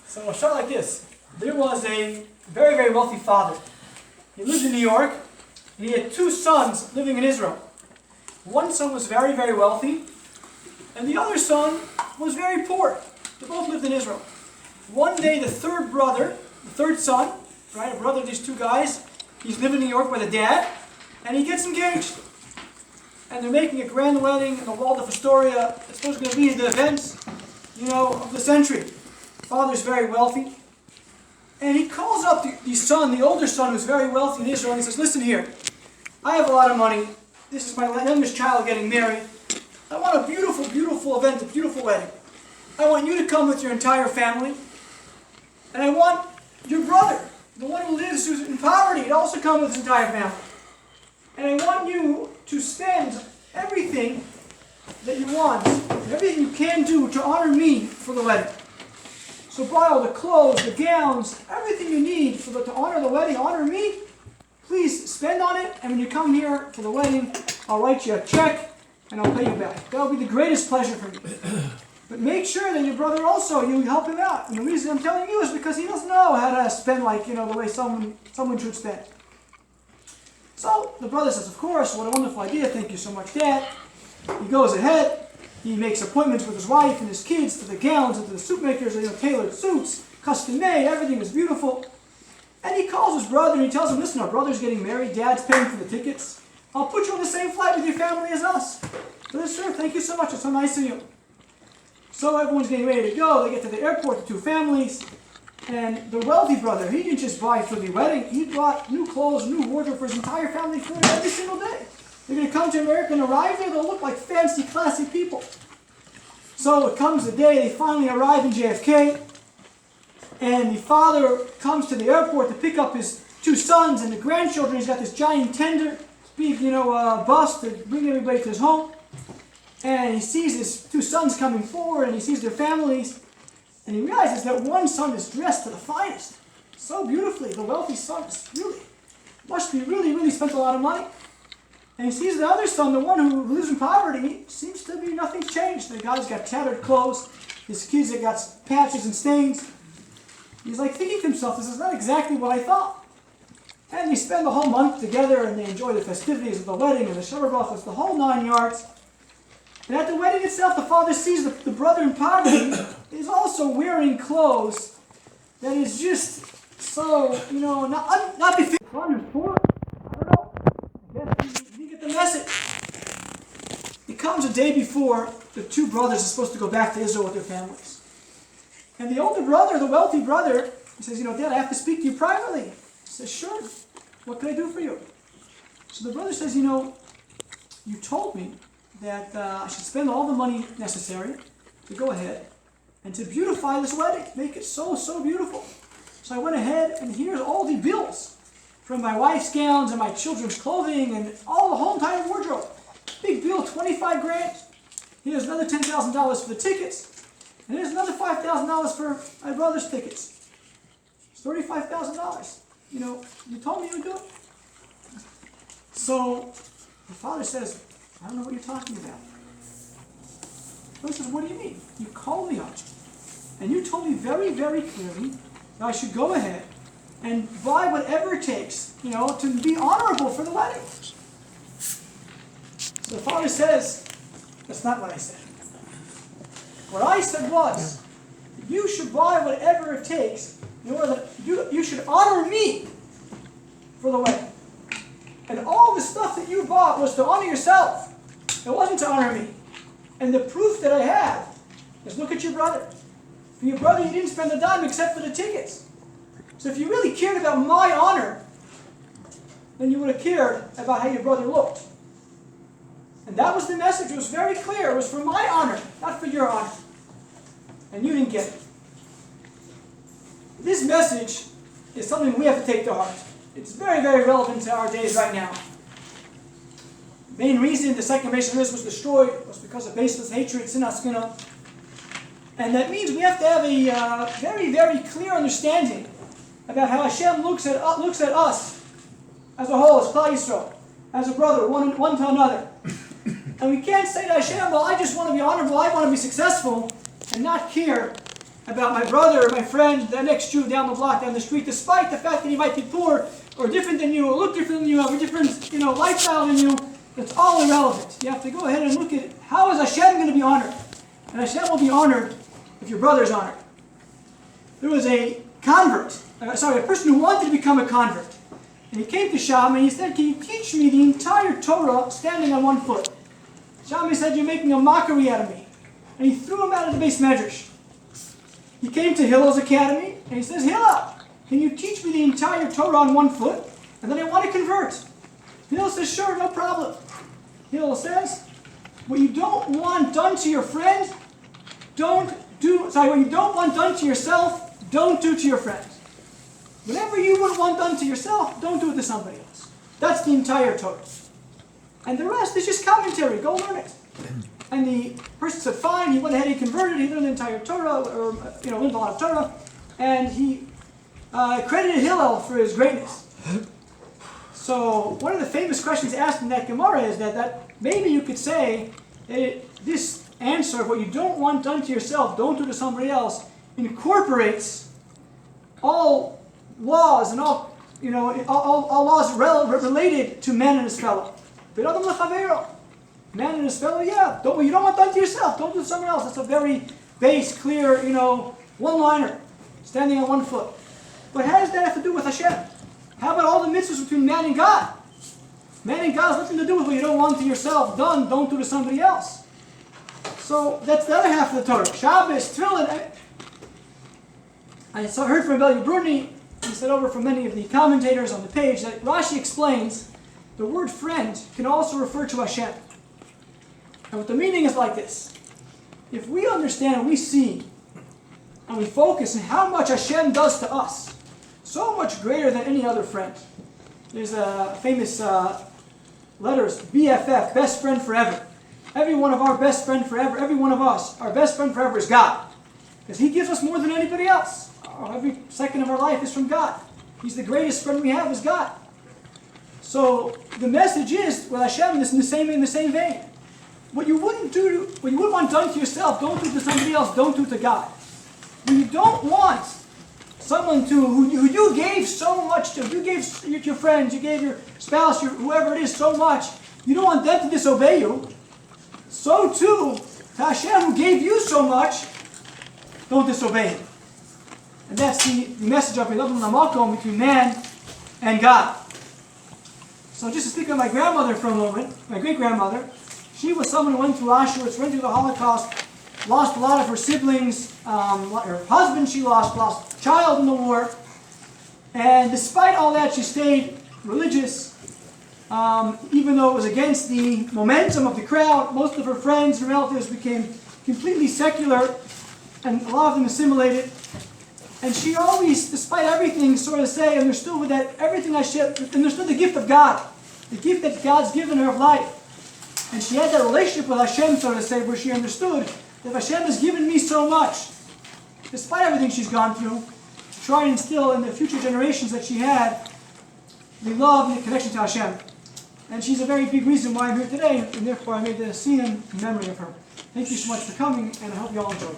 So I'll start like this. There was a very, very wealthy father. He lived in New York, and he had two sons living in Israel. One son was very, very wealthy, and the other son was very poor. They both lived in Israel. One day, the third son, right, a brother of these two guys, he's living in New York with a dad, and he gets engaged. And they're making a grand wedding in the Waldorf Astoria. It's supposed to be the event, of the century. Father's very wealthy. And he calls up the son, the older son, who's very wealthy in Israel, and he says, listen here, I have a lot of money. This is my youngest child getting married. I want a beautiful, beautiful event, a beautiful wedding. I want you to come with your entire family. And I want your brother, the one who lives who's in poverty, to also come with his entire family. And I want you to spend everything that you want, everything you can do to honor me for the wedding. So buy all the clothes, the gowns, everything you need to honor the wedding, honor me. Please spend on it, and when you come here for the wedding, I'll write you a check, and I'll pay you back. That will be the greatest pleasure for me. But make sure that your brother also, you help him out. And the reason I'm telling you is because he doesn't know how to spend the way someone should spend. So the brother says, of course, what a wonderful idea, thank you so much, Dad. He goes ahead, he makes appointments with his wife and his kids to the gowns and to the suit makers, tailored suits, custom made, everything is beautiful. And he calls his brother and he tells him, listen, our brother's getting married, Dad's paying for the tickets. I'll put you on the same flight with your family as us. Brother, sure, thank you so much, it's so nice of you. So everyone's getting ready to go, they get to the airport, the two families. And the wealthy brother, he didn't just buy for the wedding, he bought new clothes, new wardrobe for his entire family for every single day. They're going to come to America and arrive there, they'll look like fancy, classy people. So it comes the day they finally arrive in JFK, and the father comes to the airport to pick up his two sons and the grandchildren. He's got this giant tender, big, bus to bring everybody to his home. And he sees his two sons coming forward, and he sees their families. And he realizes that one son is dressed to the finest, so beautifully. The wealthy son must be really spent a lot of money. And he sees the other son, the one who lives in poverty, seems to be nothing's changed. The guy's got tattered clothes, his kids have got patches and stains. He's like thinking to himself, this is not exactly what I thought. And they spend the whole month together, and they enjoy the festivities of the wedding and the shower brachos, the whole 9 yards. And at the wedding itself, the father sees the brother in poverty is also wearing clothes that is just so, not befitting. The son who's poor, I don't know. I guess he didn't get the message. It comes a day before the two brothers are supposed to go back to Israel with their families. And the older brother, the wealthy brother, he says, Dad, I have to speak to you privately. He says, sure. What can I do for you? So the brother says, you told me that I should spend all the money necessary to go ahead and to beautify this wedding, make it so beautiful. So I went ahead, and here's all the bills from my wife's gowns and my children's clothing and the whole entire wardrobe. Big bill, $25,000. Here's another $10,000 for the tickets, and here's another $5,000 for my brother's tickets. It's $35,000. You told me you would do it. So the father says, I don't know what you're talking about. He says, what do you mean? You called me up, and you told me very, very clearly that I should go ahead and buy whatever it takes, to be honorable for the wedding. So the father says, that's not what I said. What I said was, you should buy whatever it takes in order that you should honor me for the wedding. And all the stuff that you bought was to honor yourself. It wasn't to honor me. And the proof that I have is look at your brother. For your brother, you didn't spend a dime except for the tickets. So if you really cared about my honor, then you would have cared about how your brother looked. And that was the message. It was very clear. It was for my honor, not for your honor. And you didn't get it. This message is something we have to take to heart. It's very, very relevant to our days right now. The main reason the second base of this was destroyed was because of baseless hatred, sinas kina. And that means we have to have a very, very clear understanding about how Hashem looks at us as a whole, as Klal Yisrael, as a brother, one to another. And we can't say to Hashem, well, I just want to be honorable, I want to be successful, and not care about my brother or my friend, the next Jew down the block, down the street, despite the fact that he might be poor or different than you or look different than you, have a different lifestyle than you. It's all irrelevant. You have to go ahead and look at how is Hashem going to be honored. And Hashem will be honored if your brother is honored. There was a a person who wanted to become a convert. And he came to Sham and he said, "Can you teach me the entire Torah standing on one foot?" Sham said, "You're making a mockery out of me." And he threw him out of the base medrash. He came to Hillel's academy and he says, "Hillel, can you teach me the entire Torah on one foot? And then I want to convert." Hillel says, "Sure, no problem." Hillel says, what you don't want done to your friend, what you don't want done to yourself, don't do to your friend. Whatever you wouldn't want done to yourself, don't do it to somebody else. That's the entire Torah. And the rest is just commentary. Go learn it. And the person said, fine. He went ahead and converted. He learned the entire Torah, or learned a lot of Torah. And he credited Hillel for his greatness. So one of the famous questions asked in that Gemara is that maybe you could say that this answer of what you don't want done to yourself, don't do to somebody else, incorporates all laws and all laws related to man and his fellow. Man and his fellow, yeah. What you don't want done to yourself, don't do to someone else. That's a very base, clear, one-liner, standing on one foot. But how does that have to do with Hashem? How about all the mitzvahs between man and God? Man and God has nothing to do with what you don't want to yourself done, don't do to somebody else. So that's the other half of the Torah. Shabbos, Tefillin. I heard from Rabbi Jacoby, he said over from many of the commentators on the page, that Rashi explains the word friend can also refer to Hashem. And what the meaning is like this. If we understand and we see and we focus on how much Hashem does to us, so much greater than any other friend. There's a famous letters, BFF, best friend forever. Every one of our best friend forever, every one of us, our best friend forever is God. Because He gives us more than anybody else. Every second of our life is from God. He's the greatest friend we have is God. So the message is, well, Hashem is in the same vein. What you wouldn't want done to yourself, don't do to somebody else, don't do to God. When you don't want someone who you gave so much to, you gave your friends, you gave your spouse, whoever it is so much, you don't want them to disobey you. So too, to Hashem who gave you so much, don't disobey Him. And that's the message of Makom between man and God. So just to speak of my grandmother for a moment, my great-grandmother, she was someone who went through Auschwitz, went through the Holocaust, lost a lot of her siblings, her husband she lost a child in the war. And despite all that, she stayed religious, even though it was against the momentum of the crowd. Most of her friends and relatives became completely secular, and a lot of them assimilated. And she always, despite everything, understood that everything understood the gift of God, the gift that God's given her of life. And she had that relationship with Hashem, where she understood that Hashem has given me so much, despite everything she's gone through, to try and instill in the future generations that she had the love and the connection to Hashem. And she's a very big reason why I'm here today, and therefore I made the Siyum in memory of her. Thank you so much for coming, and I hope you all enjoyed.